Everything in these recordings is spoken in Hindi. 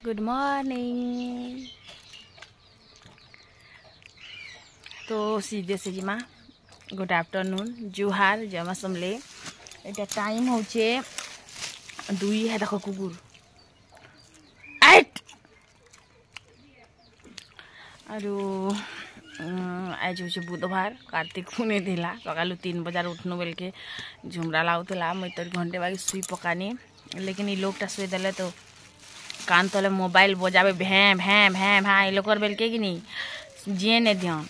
Good morning. तो सीधे से जिमा गुड आफ्टरनून जुहार जमा समले एटा टाइम होचे 2 है देखो कुकुर आइट आरो आज होचे बुधवार कार्तिक पुने दिला सकालू 3 बजे उठनु बेल के झुमरा लाउतला मैं तो घंटे बाकी सुई पकानी लेकिन ये लोग शुई देले तो कान तले मोबाइल बजाबे भैं भैं भैं भैं ये लोग बेल के कि नहीं जे ने ध्यान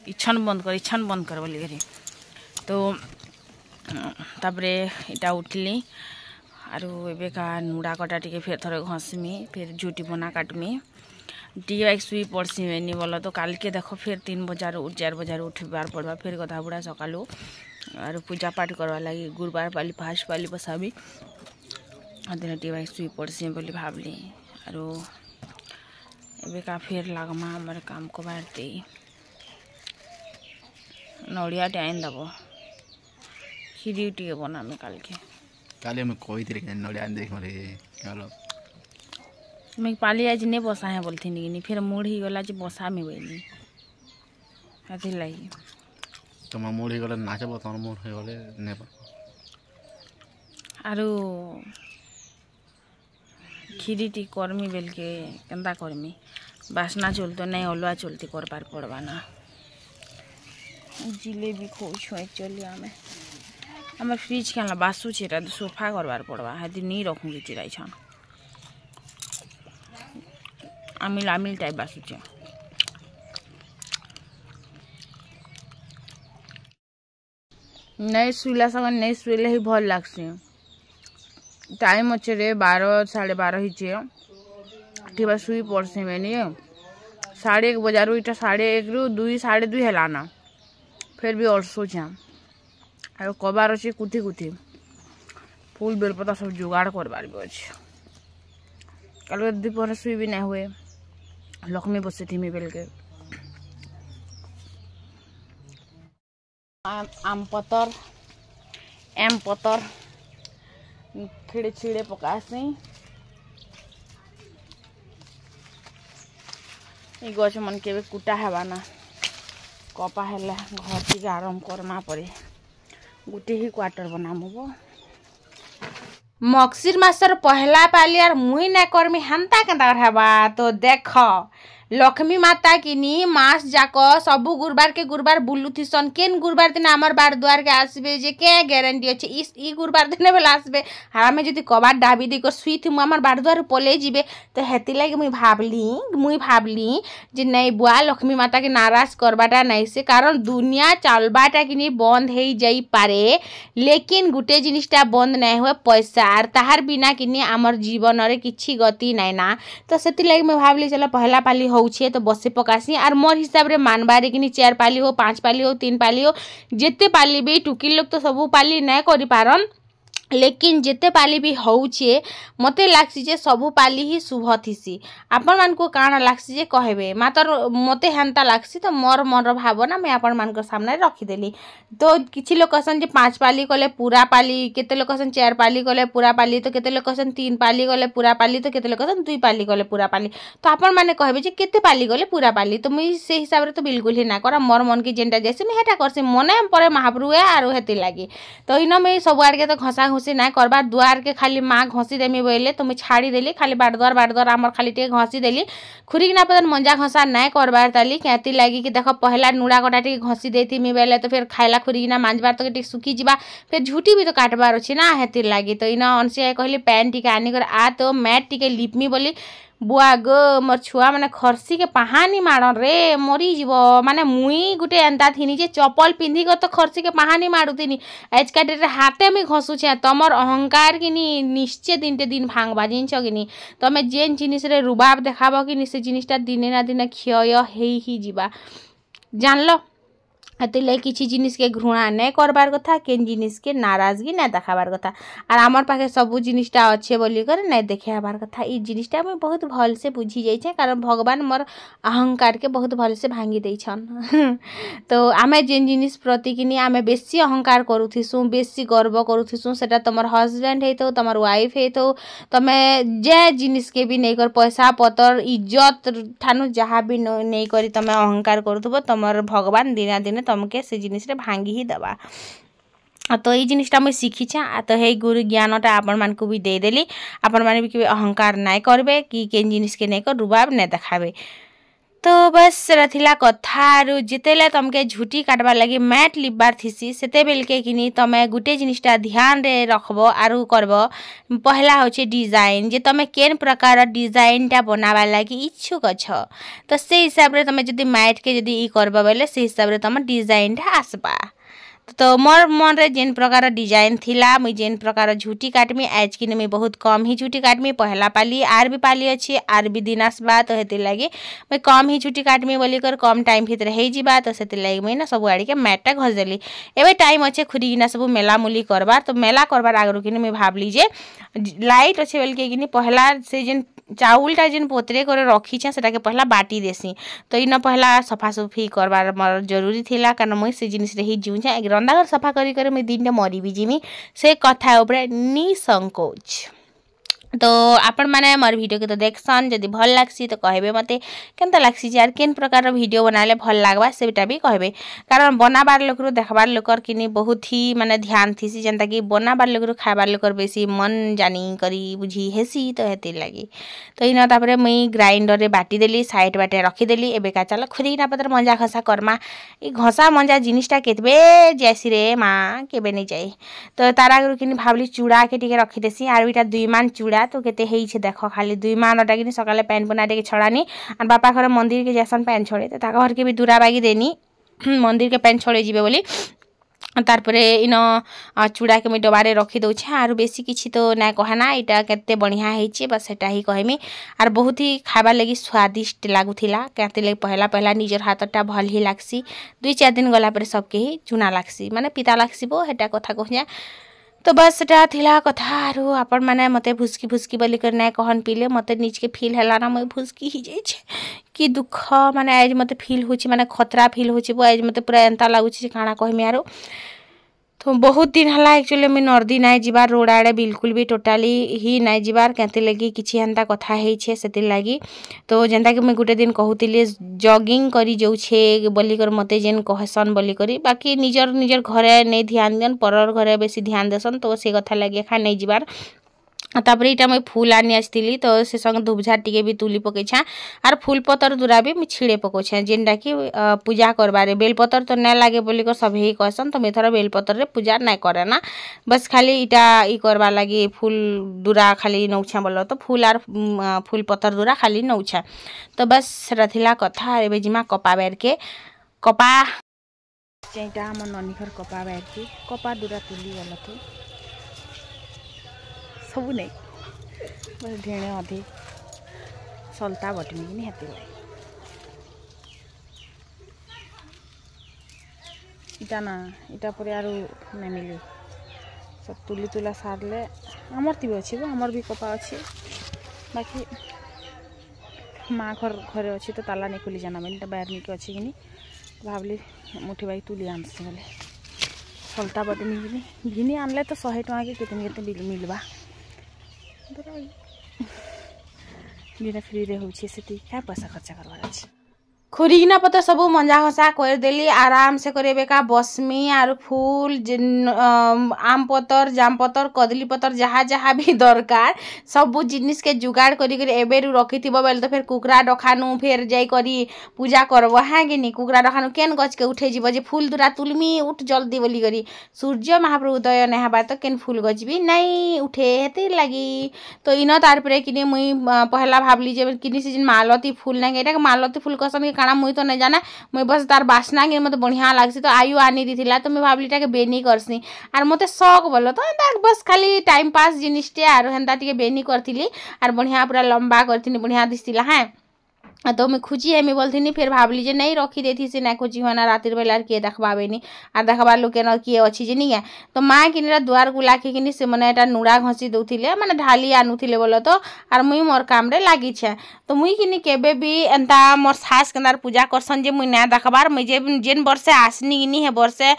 इच्छन बंद कर बोली करी तो तापरे इटा उठली आरो एबे का नुड़ा कटा टिके फिर थोड़े घसमी फिर झूठी बना काटमी टी बाइक सुई पड़सी नहीं बोल तो काल के देखो फिर 3 बजे 4 बजे उठबार पड़वा फिर गधा बुढ़ा सकालू और पूजा पाठ करवा लगी गुरुवार पाली फास्ट पाली बसाबी दिन टी बाइक सुई पड़सी बोली भावली आरो एबे का फिर लगमा हमारे काम को बारते नड़िया टाइन दब खीरी टे बनामी काल के काले मैं कोई तरीके नड़िया देख मरे चलो मैं पाली आज नहीं बसा है बोलती नहीं फिर मूड ही गला जे बसा में बोली हथी लगी तो मैं मूड ही गला नाचे बताओ मूड ही गले ने आरो खीरी टी करमी बेल के केंदा करमी बासना चलते नहीं अलुआ चलती कर पार पड़वा ना जिलेबी खोज एक्चुअली आम फ्रिज के बासु छे सोफा करवार पड़वा हाथी नहीं रखूँ चिराई छन आमिल आमिल टाइप बासुचे नहीं शुला संग नहीं शुले ही भल लगसी टाइम अच्छे रे 12 साढ़े 12 ही बस शुई पड़सी मैंने 1:30 बजारू इटा 1:30 रु 2 2:30 है लाना फिर भी और सोचा और कबार अच्छे कुथी कुथी फूल बेलपता सब जुगाड़ करवार भी अच्छे कल दोपहर शुई भी नहीं हुए लक्ष्मी बसे थी बेल के आम पतर एम पतर खिड़े छिड़े पकासी ये गछ मन के कुटा हेबाना कपा हेला घर टी आरंभ करमा पड़े गोटे ही क्वार्टर बनामो मक्सिर मासर पहला पाली और मुई ना करमी हांता केंता हेबा तो देख लक्ष्मी माता किनी मास जाक सबु गुरुवार के गुरुवार बुलुथिसन केन गुरुवार दिन आमर बार द्वार के आसबे जे के ग्यारंटी अच्छे ई गुरुवार दिन बेला आसबे हमें जदि कबार डाबी दी कर सुई थी आमर बार द्वार पले जीबे तो हेती लगे मुई भाबली जे नहीं बुआ लक्ष्मी माता के नाराज करबाटा नहीं से कारण दुनिया चलबाटा किनी बंद हो जाई पारे लेकिन गुटे जिनिसटा बंद नहीं हुए पैसा और ताहार बिना किनी आमर जीवन रे किछि गति नहीं ना तो सेती लगे मुई भाबली चलो पहला पाली होउछे तो बसे पकासी और मोर हिसाब रे मानबारे कि 4 पाली हो 5 पाली हो 3 पाली हो जेते पाली भी टुकी लोग तो सबू पाली नहीं करि पारन लेकिन जेते पाली भी होउछे मते लागसी जे सबू पाली ही शुभ थिसी आपण मान को काना लागसी जे कहबे मातर मते हंता लागसी तो मोर मन भावना मैं आपण मान को सामने रखी देली तो किछि लोग कहसन जे 5 पाली कले पूरा पाली केते लोग कहसन 4 पाली कले पूरा पाली तो केते लोग कहसन 3 पाली कले पूरा पाली तो केते लोग कहसन 2 पाली कले पूरा पाली तो आपण माने कहबे जे केते पाली कले पूरा पाली तो मुई से हिसाब रे तो बिल्कुल ही ना करा मोर मन की जेंटा जैसे मैं हेटा करसी मने परे महाप्रभु है आरो हेती लागी तो इनो मैं सब आड़ के तो घसा घुसी ना करबार द्वार के खाली माँ घसी देमी बोले तो मैं छाड़ी देली खाली बाट द्वार आमर खाली टे घसी देली खुरी ना पदन मंजा घसा ना करबार ताली कहती लगी कि देखो पहला नुड़ा कटा टे घसी देती मी बेले तो फिर खाइला खुरी ना मांजबार तो टे सुखी जीवा फिर झूठी भी तो काटबार अच्छी ना हेती लगी तो इन अनसे कहली पैन टिके आनी कर आ तो मैट टिके लिपमी बोली बुआ गो मोर छुआ माने खरसी के पाहानी माड़न रे मरी जीव माने मुई गुटे एंता थिनी जे चप्पल पिंधी को तो खरसी के पाहानी माड़ुतिनी आज का डेट हाथे में घसुछे तमर अहंकार किनी निश्चय दिनटे दिन भांगबा जिनछ किनी तमे जेन जिनिस रे रुबाब देखाबो कि से जिनिसटा दिने ना दिने क्षय हेई ही जीवा जानलो हेतिरलागि किछि जिनिस के घृणा नहीं करबार कथा केन जिनिस के नाराजगी नहीं देखाबार कथा और आमर पाखे सब जिनिसटा अच्छे बोलिकर नहीं देखाबार कथा। ई जिनिसटा मुझे बहुत भल से बुझी जाइए कारण भगवान मोर अहंकार के बहुत भल से भांगी देछन। तो आमे जेन जिनिस प्रति किनी आमे बेसी अहंकार करूथिसु बेसी गर्व करूथिसु सेटा तमर हस्बैंड हेतो तमर वाइफ हेतो तमे जे जिनिस के भी नहीं कर पैसा पतर इज्जत ठानु जहाँ भी नहीं करी तमे अहंकार करूथबो तमर भगवान दिना दिने तमके से जिनिस रे भांगी ही दबा। तो ये जिनिसटा मुझे शिखीछे तो हे गुरु ज्ञानटा आपण मान को भी दे देली आपण माने भी अहंकार नहीं करबे कि केन जिनिस के नहीं कर रुबाब नहीं देखाबे। तो बस रथिला कथा आरु जितेले तमके झुटी काटबार लगी मैट लिबार थीसी सेते बेलके किनी तमे गुटे जिनिसटा ध्यान रे रखबो आरु करबो। पहला होचे डिजाइन जे तमे केन प्रकार डिजाइनटा बनाबार लगी इच्छुक अछ तो से हिसाब रे तमे जदी मैट के जदी ई करबो बेले से हिसाब रे तमे डिजाइनटा आसबा। तो मोर मन रे जेन प्रकार डिजाइन थिला मुई जेन प्रकार झुटी काटमी आज कि मुई बहुत कम ही झुटी काटमी पहला पाली आर भी पाली अच्छी आर भी दिन आसबा तो हेतिर लगी मुई कम ही झुटी काटमी बोली कर कम टाइम भितर हो जिबा तो सेतिर लगी मुई ना सब आड़ी के मैटटा घस देली। एबे टाइम अच्छे खुरीना सब मेला मुली करबार तो मेला करबार आगरू कि मुई भाबली जे लाइट अच्छे बेल के कि पहला से जेन चाउलटा जेन पोतरे करे रखी सेटा के पहला बाटी देसी तो इन पहला सफासफी करबार मोर जरूरी थिला कारण मुई से जिनिस रे ही जीउछे रंधाघर सफा करी करे मुई दिन मरी भी जिमी से कथा उपरे निसंकोच। तो आपण माने मोर वीडियो के तो देखसन जदि भल लागसी तो कहबे मते केनता लागसी यार केन प्रकार रो वीडियो बनाले भल लागबा सेटा भी कहबे कारण बनाबार लोकरो देखबार लोकर किनी बहुत ही माने ध्यान थीसी जनता कि बनाबार लोकरो खाबार लोकर बेसी मन जानी करी बुझी हेसी तो हेतिर लागी। तो इन तापरे मुई ग्राइंडर रे बाटी देली साइड बाटे रखी देली एबे का चला खुरीना पत्र मंजा खसा करमा ई घसा मंजा जिनिसटा केतबे जैसी रे मां केबे नहीं जाई तो तारागरु किनी भाबली चूड़ा के टिके रखी देसी आर बिटा दुई मान चूड़ा तो केते हेइछे देखो खाली दुई मानटा कि सकाले पैन बुना के छड़ानी और बापा घर मंदिर के जैसन पैन छोड़े तो ताका घर के भी दूरा बागी देनी मंदिर के पैन छोड़े जीवे बोली तारपरे इन चूड़ा के मुझे डबारे रखी दौछे आर बेसी किछि तो ना कहना इटा केते बढ़िया हेइछे बस सेटा ही कहमी आर बहुत ही खाबार लगी स्वादिष्ट लागुथिला केते लगी पहला पहला निजर हाथटा भल ही लागसी 2-4 दिन गला पर सबके ही चुना लागसी माने पिता लागसी बो हेटा कथा कहया। तो बस सेटा थिला कथा आरु आपण माने मते भुसकी भुसकी बोली कर ना कहन पीले मते नीच के फील हैला ना मैं भुसकी ही जाई छे कि दुख माने आज मते फील होची माने खतरा फील होची बो आज मते पूरा एंता लागुची काना कहमी आरो। तो बहुत दिन हला एक्चुअली मैं नर्दी नाई जिबार रोड आड़े बिल्कुल भी टोटाली ही नाई जिबार केते लगी किछि हंता कथा हेइछे सेतिर लागी। तो जेंता कि मैं गुटे दिन कहूतिली जॉगिंग करी जाउछे बोली कर मते जेन कहसन बोली करी बाकी निजर निजर घरे नहीं ध्यान देन परर घरे बेसी ध्यान देसन तो से कथा लगी खा नहीं जिबार। तापर इटा मैं फूल आनी आसती तो से संग धूपझाट टिके भी तुली पकेछा आर फूल पतर दूरा भी मैं छिड़े पकोछे जेनटा कि पूजा करबारे बेलपतर तो ना लागे बोली कर सब ही कहसन तो मैं थोड़ा बेलपतर रे पूजा ना करे ना बस खाली इटा ई करबा लगी फूल दूरा खाली नौछा बोलो तो फूल आर फूल पतर दूरा खाली नौछा। तो बस रथिला कथा एबे जिमा कपा बेर के कपा चैटा हमर ननी घर कपा बेर के कपा दूरा तुली गला तो सबू नहीं बस ढेणे अधिक सलता बटमी कि हेती इटा ना इटा पर आरु नहीं मिली सब तुली तुला सारले आमर थी अच्छी आमर भी कपा अच्छी बाकी माँ घर घरे अच्छी तो ताला नहीं खोली जाना मैंने बाहर निके अच्छी कि भावली मुठी बाई तुली आनसी बोले सलता बटमी कि घिनी आनले तो 100 टଙ୍କା के केते मिलवा बिना फ्री रे होछि सेति क्या पैसा खर्चा करवार अछि। खुरीना पता सबू मंजा हसा कर देली आराम से करे का बसमी आर फूल आम पतर जाम पतर कदली पतर जहाँ जहाँ भी दरकार सबू जिनिस के जुगाड़ करी एबेरु रखी बेले तो फिर कुकरा डखानु फिर जाई करी पूजा करब हाँ कि नहीं कुकरा डखानु केन गच के उठे जीव जे फूल दूरा तुलमी उठ जल्दी बोली करी सूर्य महाप्रभु उदय नहीं हबार तो केन फूल गच भी नहीं उठे हेती लगी। तो इन तार पर कि मुई पहला भावली जे कि सीजन मालती फूल ना एटा मालती फूल कसन काना मुई तो नहीं जाना मुई बस तार बासना के मत बढ़िया लागसी तो आयु आनी दी थिला तो मैं भावलीटा के बेनी करसी आर मते शौक बोलो तो एंता बस खाली टाइम पास जिनिसटे आर हेंता टिके बेनी करथिली आर बढ़िया पूरा लंबा करथिनी बढ़िया दिसतिला हाँ तो मुझे खोजी है बोलती फिर भावली जे नहीं रखी देती से ना खोजी हुआ ना रातिर बेला किए देखबाबेनी आर देखबार लोग के किए अच्छी जे नहीं है तो माँ कि दुआर को लाखी कि से मैंने नुड़ा घसी दौले मैंने ढाली आनुले बोल तो आर मुई मोर काम रे लगी छे तो मुई कि केबे भी एंता मोर सास केनार पूजा करसन जे मुई ना देखबार मुझे जेन बर्षे आसनी कि है बर्षे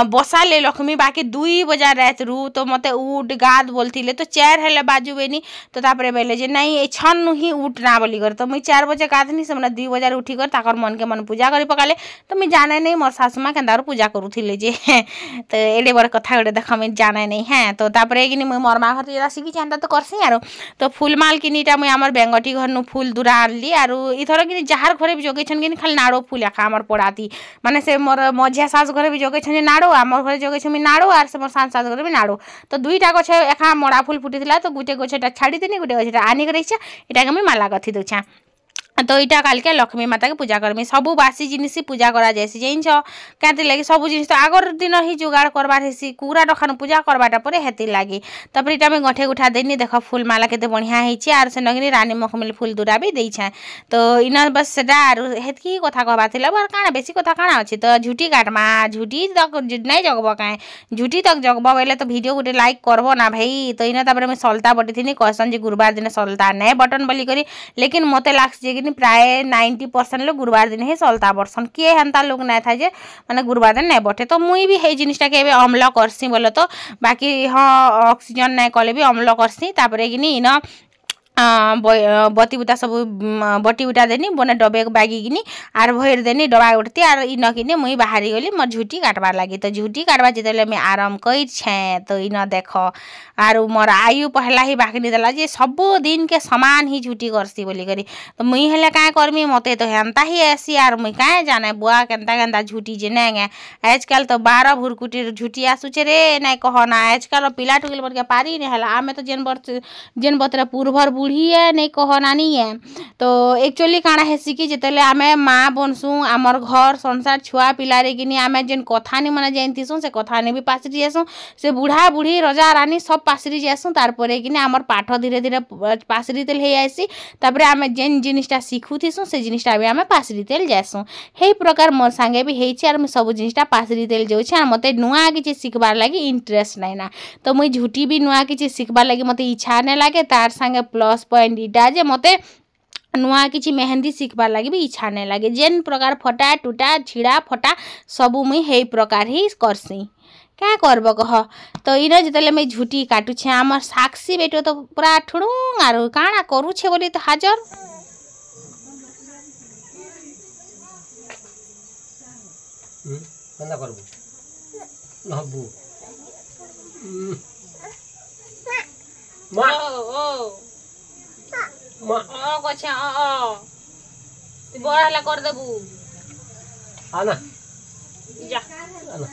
बसा ले लक्ष्मी बाकी 2 बजा रात रू तो मत उठ गाद बोलती तो 4 हेले बाजुबेनी तो तापर बेले जे नहीं छन ही उठ ना बोली कर तो मुई 4 बजे गाधनी से 2 बजे उठी कर ताकर मन के मन पूजा कर पकाले तो मुझे जाने नहीं मोर सासुमा के पूजा करूले जे तो एडे बड़ कथा गोटे देख मुझे जाने नहीं है तो तापर कि मुझे मोर माँ घर जरा शिखी एंता तो करसी आरो तो फूलमाल किनीटा मुझे आम बेंगटी घर नु फूल दूरा आनली आर इथर कि जार घरे भी जगेछन कि खाली नाड़ो फूल एका आम पड़ाती माने से मोर मझिया सास घरे भी जगेछन नाड़ो आम घरे जगेछन नाड़ो आर से मोर सास घरे भी नाड़ो तो 2टा गछ एका मड़ा फूल फुटी तो गोटे गछटा छाड़ी देनी गोटे गछटा आनी कर इटा मुझे माला गथी दूछा तो इटा काल के लक्ष्मी माता के पूजा करमी सबू बासी जिनिस पूजा करा जाएसी जाइछ क्या लगे सब जिन तो आगर दिन ही जुगाड़ करबार हेसी कुरा रखान पूजा करवाटा पर हेती लगी तापर इटा मैं गठे गुठा देनी देख फूल माला केते बढ़िया होइछि आर से नगनी रानी मखमली फूल दूरा भी देइछे तो इना बस सेटा आर हेतकी कथा कहबा थिला बार काना बेसी कथा काना अछि तो झूठी काटमा झूठी तक नहीं जगब काए झूठी तक जगब बेले तो वीडियो गुटे लाइक करबो ना भाई तो इना तापर मैं सलता बटी थिनी कहसन जे गुरुवार दिन सलता नै बटन बोली करी लेकिन मते लागस जे प्राय 90% लोग गुरुवार दिन ही सलता बरसन किए हेन्ता लोग ना था जे माने गुरुवार दिन नहीं बटे तो मुई भी हे जिनिसटा के अम्ल करसी बोले तो बाकी हाँ ऑक्सीजन नहीं कले भी अम्ल करसी तापर कि इन बती बुता सब बटी बुटा देनी बने डबे बागिनी आर भर देनी डबा उठती आर इन कि मुई बाहरी गली मोर झूठी काटबार लगी तो झूठी काटबा जिते मैं आराम कर तो इन देख आर मोर आयु पहला ही बाकी देला जे सब दिन के समान ही झूठी करसी बोली करी तो मुई हेले क्या करमी मते तो हेन्ता ही ऐसी आर मुई क्या जाने बुआ केन्ता केन्ता झूठी जे नहीं आजकल तो 12 भुरकुटी झूठी आसुचे रे नहीं कहना आजकल पिला टुकिल बन के पारी नहीं है आमे तो जेन बतरे पूर्वर बुढ़ी है नहीं कहना नहीं है तो एक्चुअली काଣା हेसी कि जिते आमे माँ बनसु आमर घर संसार छुआ पिलारे कि आमे जेन कथानी मैंने जानतीसु से कथानी भी पासरी जासु से बुढ़ा बुढ़ी रजा रानी सब पासरी जासु तारपरे कि आमर पाठ धीरे धीरे पासरी तेल हो आसी तापर आमे जेन जिनिसटा शिखुथिसु से जिनिसटा भी आमे पासरी तेल जासु हे प्रकार मोर संगे भी हेछि आर सब जिनिसटा पासरी तेल जाउछि आर मते नुआ किछि शिखबार लागि इंटरेस्ट नै ना तो मुई झूठी भी नुआ किछि शिखबार लागि मते इच्छा नै लागे तार संगे प्लस पॉइंट इटा जे मते नुआ किछि मेहंदी शिखबार लगे भी इच्छा नहीं लगे जेन प्रकार फटा टूटा छिड़ा फटा सबू मुई हे प्रकार ही करसी क्या करब कह तो इन जिते मैं झूठी काटुछे आम साक्षी बेटो तो पूरा ठुड़ुंग आर काଣା करूछे बोली तो हाजर केना करबू नहबू माँ माँ कछे तू बड़ हला कर देबू आना जा आना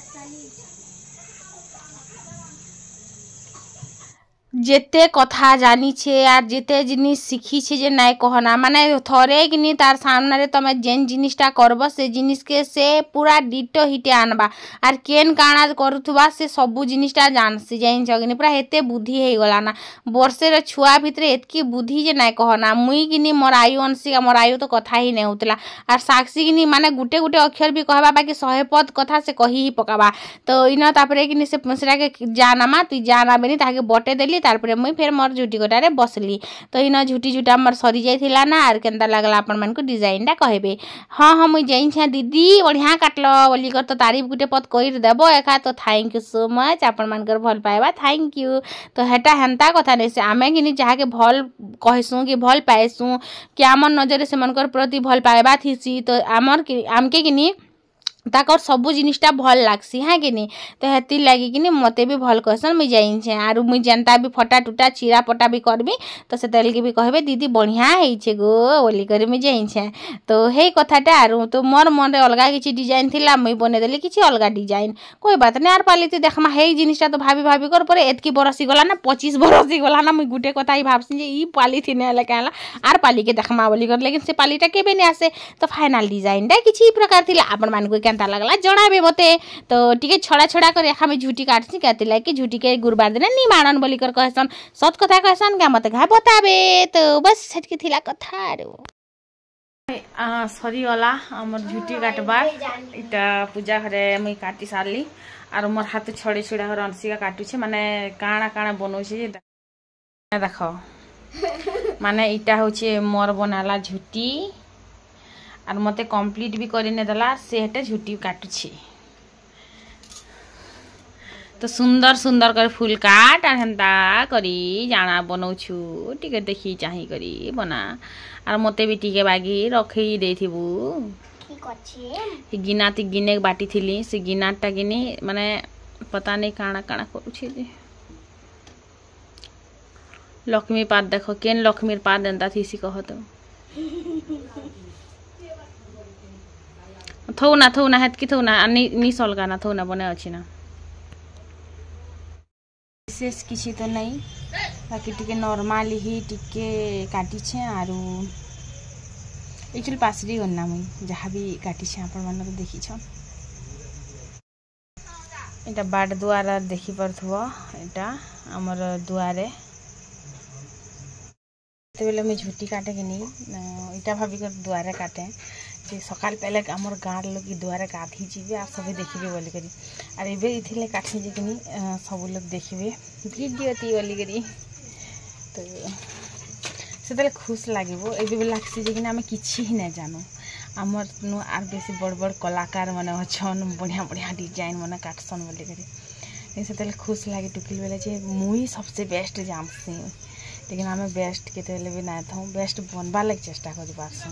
जेते कथा जानी छे आर जेते जिनिस शिखी छे जे नाय कहना माने थरे कि तार सामने तमे जेन जिनिसटा करब से जिनिस के से पूरा डिटो हिटे आनबा आर केन काଣା करूथबा से सबु जिनिसटा जानसी जाइन जगनी पूरा हेते बुद्धि हे गला ना वर्षे रे छुआ भितरे एतकी बुद्धि जे नाय कहना मुई किनी मोर आयु अंशिका मोर आयु तो कथा ही नै होतला आर साक्षी किनी माने गुटे गुटे अक्षर भी कहबा बाकी 100 पद कथा से कही ही पकाबा तो इन तापरे किनी से पसरा के जानामा तू जाना बेनी ताके बटे देली तारपरे मुई फिर मोर झूठी गोटारे बसली तो इन झूठी झूठा मोर सरी जाइथिला ना आर केनता लागला अपन मन को डिजाइनटा कहबे हाँ हाँ मुई जाइन छा दीदी बढ़िया काटलो बोली कर तो तारीफ गुटे पद कइर देबो एका तो थैंक यू सो मच अपन मन कर भल पाएबा थैंक यू तो हेटा हेंता कथा नै से आमे किनी जाहा के भल कहसु कि भल पाएसु कि आमर नजर से मन कर प्रति भल पाएबा थिसी तो आमके किनी ताकर सबू जिनिसटा भल लागसी हाँ कि नहीं तो हेती लगी कि मते भी भल कहसन मुई जाइन छे आर मुई जनता भी फटा टूटा चिरा पटा भी करबी तो से तेल के भी कहबे दीदी बढ़िया है गो बोली कर मुई जाइन छे तो हे कथाटा आर तो मोर मन रे अलगा किछि डिजाइन थिला मुई बने देली किछि अलगा डिजाइन कोई बात नहीं आर पालिते देखमा हे जिनिसटा तो भाभी भाभी कर पर एतकी बरसी गला ना 25 बरसी गला ना मुई गुटे कथा ही भाबसी जे ई पाली थिने हला काला आर पाली के देखमा बोली कर लेकिन से पालीटा केबे नै आसे तो फाइनल डिजाइनटा किछि प्रकार थिला आपन मान को केनता लगला जणाबे मते तो टिके छड़ा छड़ा कर रेखा में झूठी काटसी कहते लागे झूठी के गुरुवार दिन नी मानन बोली कर कहसन सत कथा कहसन क्या मते घा बताबे तो बस सेटकी थिला कथा आरो। सरीगला आमर झुटी काटबार इटा पूजा घरे मुई काटी सारली आर मोर हाथ छड़े छुड़ा घर अंशिका काटुछे माने काଣା काଣା बनौछे देख माने इटा होचे मोर बनाला झुटी आर मते कंप्लीट भी करिने देला से हेटे झुटी काटुछे तो सुंदर सुंदर कर फूल काट आर हेंता करी जाना बनौछु टिके देखी चाही करी बना आर मते भी टिके बागी रखी देथिबू ठीक अछि गिना ती गिने बाटी थिली से गिनाटा गिनी माने पता नहीं काଣା काଣା करूछे जे लक्ष्मी पाद देखो केन लक्ष्मीर पाद एंता थीसी कह तो थौना हेतकी थौना नि सलगा ना थौना बने अछि ना विशेष किसी तो नहीं बाकी टिके नॉर्मल ही टिके काटी छे आरु एक्चुअली पासरी गन्ना मुई जहाँ भी काटी छे आपण मन तो देखी छ एटा बाट दुआर देखि परथुवा एटा हमर दुआरे तेबेले मैं झुटी काटे कि नहीं इटा भाभी कर दुआरे काटे जे सकाल पहले हमर गाँव लोग दुआरे गाधी जीवे आ सब देखिबे बोली करी आर एबे इथिले काठी जे कि नहीं सब लोग देखिबे वीडियो ती बोली करी तो सेतले खुश लागिबो एबे लागसी जे कि हमें किछि ही नहीं जानो हमर नु आर बेसी बड़ बड़ कलाकार माने अछन बढ़िया बढ़िया डिजाइन माने काटसन बोली करी सेतले खुश लागे टुकिल बेले जे मुई सबसे बेस्ट जानसी लेकिन हमें बेस्ट केते भी ना था बेस्ट बनवा लगे चेष्टा करी पारसन।